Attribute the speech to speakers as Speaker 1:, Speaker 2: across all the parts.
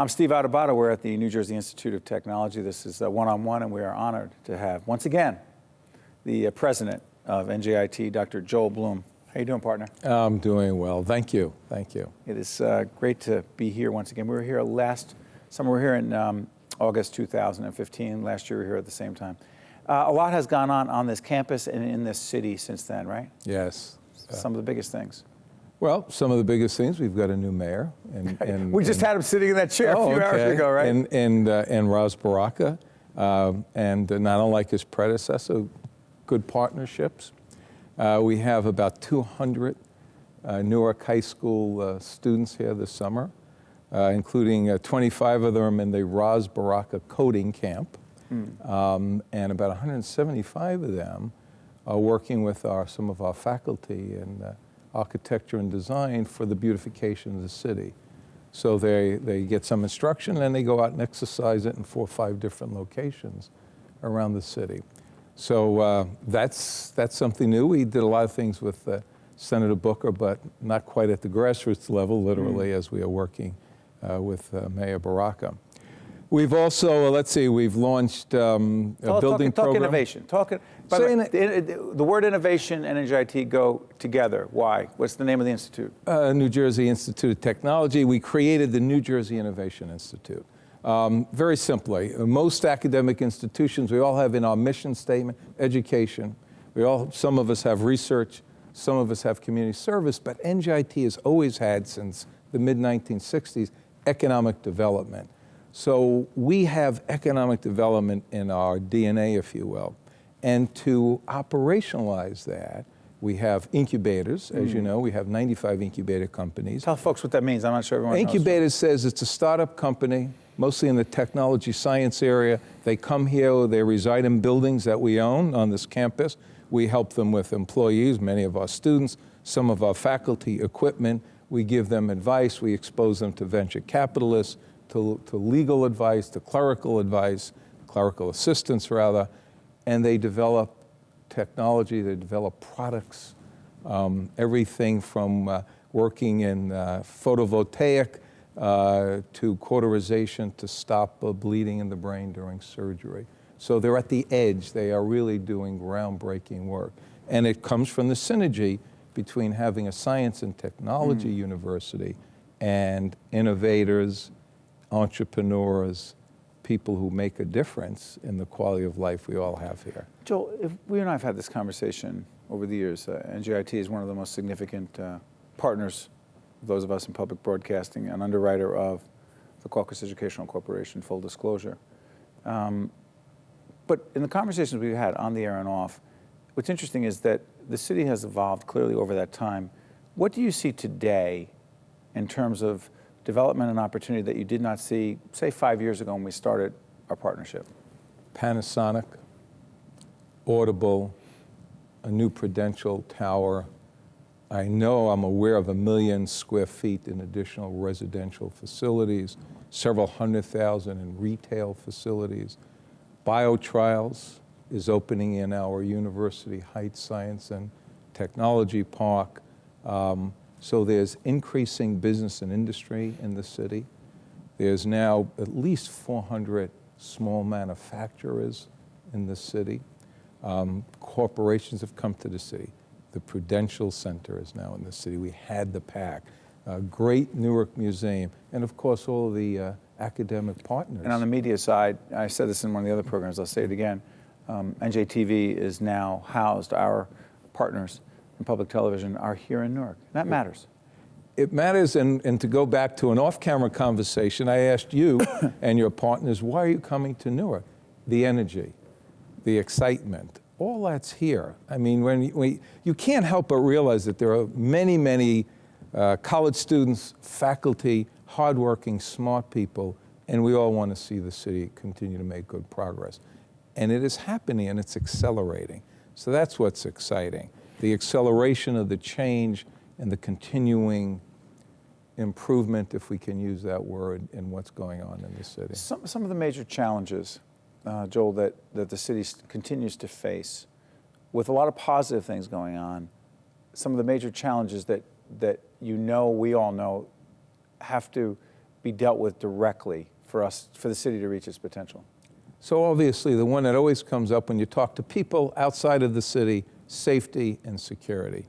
Speaker 1: I'm Steve Adubato. We're at the New Jersey Institute of Technology. This is one-on-one, and we are honored to have, once again, the president of NJIT, Dr. Joel Bloom. How you doing, partner?
Speaker 2: I'm doing well. Thank you. Thank you.
Speaker 1: It is great to be here once again. We were here last summer. We were here in August 2015. Last year we were here at the same time. A lot has gone on this campus and in this city since then, right?
Speaker 2: Yes.
Speaker 1: Some of the biggest things.
Speaker 2: Well, some of the biggest things, we've got a new mayor.
Speaker 1: We just had him sitting in that chair a few hours ago, right?
Speaker 2: And Ras Baraka, and not unlike his predecessor, good partnerships. We have about 200 Newark High School students here this summer, including 25 of them in the Ras Baraka coding camp. And about 175 of them are working with some of our faculty in architecture and design for the beautification of the city. So they get some instruction and they go out and exercise it in 4 or 5 different locations around the city. So that's something new. We did a lot of things with Senator Booker, but not quite at the grassroots level, literally, as we are working with Mayor Baraka. We've also, we've launched a building program.
Speaker 1: Talk innovation. The word innovation and NJIT go together. Why? What's the name of the institute?
Speaker 2: New Jersey Institute of Technology. We created the New Jersey Innovation Institute. Very simply, most academic institutions, we all have in our mission statement, education. Some of us have research, some of us have community service, but NJIT has always had, since the mid-1960s, economic development. So we have economic development in our DNA, if you will. And to operationalize that, we have incubators. As you know, we have 95 incubator companies.
Speaker 1: Tell folks what that means. I'm not sure everyone knows.
Speaker 2: Incubator says it's a startup company, mostly in the technology science area. They come here, they reside in buildings that we own on this campus. We help them with employees, many of our students, some of our faculty, equipment. We give them advice. We expose them to venture capitalists, to legal advice, to clerical advice, clerical assistance rather, and they develop technology, they develop products, everything from working in photovoltaic to cauterization to stop bleeding in the brain during surgery. So they're at the edge. They are really doing groundbreaking work. And it comes from the synergy between having a science and technology university and innovators, entrepreneurs, people who make a difference in the quality of life we all have here.
Speaker 1: Joel, if we and I have had this conversation over the years. NJIT is one of the most significant partners, those of us in public broadcasting, an underwriter of the Caucus Educational Corporation, full disclosure. But in the conversations we've had on the air and off, what's interesting is that the city has evolved clearly over that time. What do you see today in terms of development and opportunity that you did not see, say, 5 years ago when we started our partnership?
Speaker 2: Panasonic, Audible, a new Prudential tower. I'm aware of 1 million square feet in additional residential facilities, several 100,000 in retail facilities. BioTrials is opening in our University Heights Science and Technology Park. So there's increasing business and industry in the city. There's now at least 400 small manufacturers in the city. Corporations have come to the city. The Prudential Center is now in the city. We had the PAC, a great Newark Museum, and of course all of the academic partners.
Speaker 1: And on the media side, I said this in one of the other programs, I'll say it again, NJTV is now housed, our partners in public television are here in Newark. That matters.
Speaker 2: It matters, and to go back to an off-camera conversation, I asked you and your partners, why are you coming to Newark? The energy, the excitement, all that's here. I mean, you can't help but realize that there are many, many college students, faculty, hardworking, smart people, and we all want to see the city continue to make good progress. And it is happening, and it's accelerating. So that's what's exciting. The acceleration of the change and the continuing improvement, if we can use that word, in what's going on in the city.
Speaker 1: Some of the major challenges, Joel, that the city continues to face, with a lot of positive things going on, some of the major challenges that we all know have to be dealt with directly for the city to reach its potential?
Speaker 2: So obviously, the one that always comes up when you talk to people outside of the city, safety and security.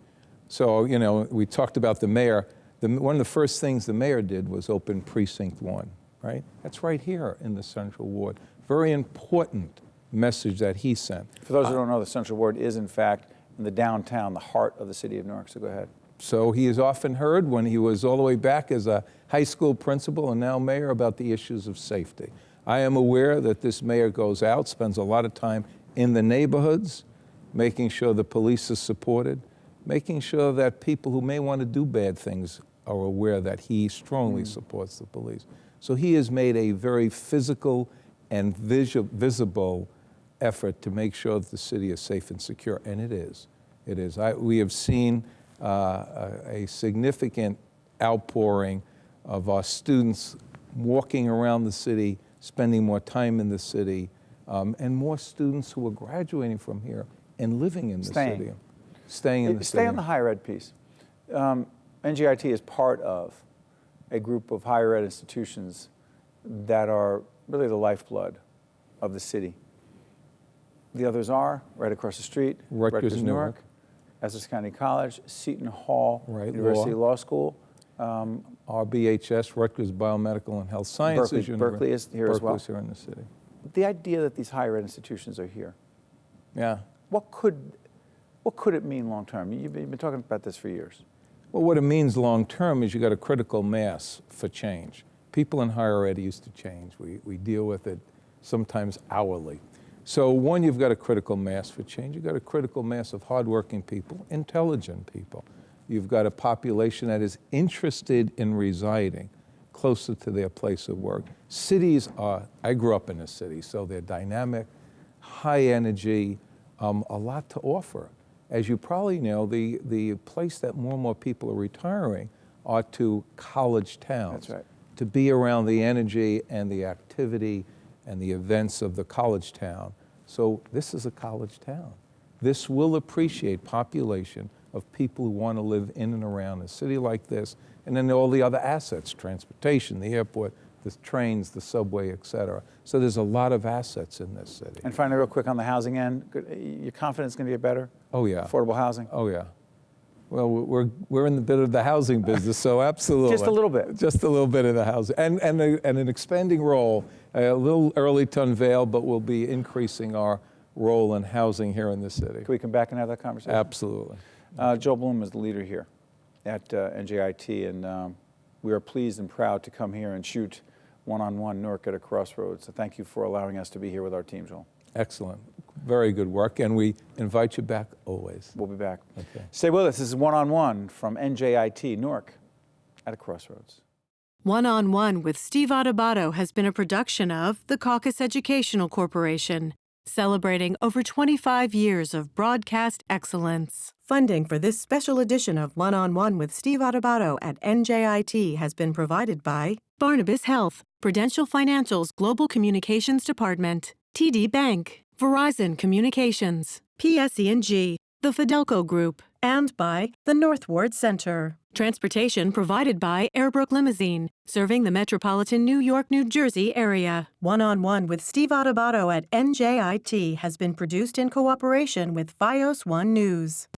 Speaker 2: So, you know, we talked about the mayor. One of the first things the mayor did was open Precinct 1, right? That's right here in the Central Ward. Very important message that he sent.
Speaker 1: For those who don't know, the Central Ward is, in fact, in the downtown, the heart of the city of Newark, so go ahead.
Speaker 2: So he is often heard when he was all the way back as a high school principal and now mayor about the issues of safety. I am aware that this mayor goes out, spends a lot of time in the neighborhoods, making sure the police is supported, making sure that people who may want to do bad things are aware that he strongly supports the police. So he has made a very physical and visible effort to make sure that the city is safe and secure, and it is. It is. We have seen a significant outpouring of our students walking around the city, spending more time in the city, and more students who are graduating from here and living in the city. Staying in the city.
Speaker 1: Stay on the higher ed piece. NJIT is part of a group of higher ed institutions that are really the lifeblood of the city. The others are right across the street,
Speaker 2: Rutgers, Newark,
Speaker 1: Essex County College, Seton Hall,
Speaker 2: right,
Speaker 1: University Law School.
Speaker 2: RBHS, Rutgers Biomedical and Health Sciences.
Speaker 1: Berkeley is here as well.
Speaker 2: Berkeley's here in the city.
Speaker 1: The idea that these higher ed institutions are here,
Speaker 2: Yeah.
Speaker 1: what could it mean long term? You've been talking about this for years.
Speaker 2: Well, what it means long term is you got a critical mass for change. People in higher ed are used to change. We deal with it sometimes hourly. So one, you've got a critical mass for change. You've got a critical mass of hardworking people, intelligent people. You've got a population that is interested in residing closer to their place of work. Cities are, I grew up in a city, so they're dynamic, high energy, a lot to offer. As you probably know, the place that more and more people are retiring are to college towns.
Speaker 1: That's right.
Speaker 2: To be around the energy and the activity and the events of the college town. So this is a college town. This will appreciate population of people who want to live in and around a city like this, and then all the other assets, transportation, the airport, the trains, the subway, et cetera. So there's a lot of assets in this city.
Speaker 1: And finally, real quick on the housing end, your confidence going to get better?
Speaker 2: Oh, yeah.
Speaker 1: Affordable housing?
Speaker 2: Oh, yeah. Well, we're in the bit of the housing business, so absolutely.
Speaker 1: Just a little bit.
Speaker 2: Just a little bit of the housing. And an expanding role, a little early to unveil, but we'll be increasing our role in housing here in the city.
Speaker 1: Can we come back and have that conversation?
Speaker 2: Absolutely.
Speaker 1: Joe Bloom is the leader here at NJIT, and we are pleased and proud to come here and shoot one-on-one Newark at a Crossroads. So thank you for allowing us to be here with our team, Joel.
Speaker 2: Excellent. Very good work, and we invite you back always.
Speaker 1: We'll be back.
Speaker 2: Okay.
Speaker 1: Stay with us. This is One-on-One from NJIT Newark at a Crossroads.
Speaker 3: One-on-One with Steve Adubato has been a production of the Caucus Educational Corporation, celebrating over 25 years of broadcast excellence. Funding for this special edition of One-on-One with Steve Adubato at NJIT has been provided by Barnabas Health, Prudential Financial's Global Communications Department, TD Bank, Verizon Communications, PSE&G, the Fidelco Group, and by the North Ward Center. Transportation provided by Airbrook Limousine, serving the metropolitan New York, New Jersey area. One-on-One with Steve Adubato at NJIT has been produced in cooperation with FiOS One News.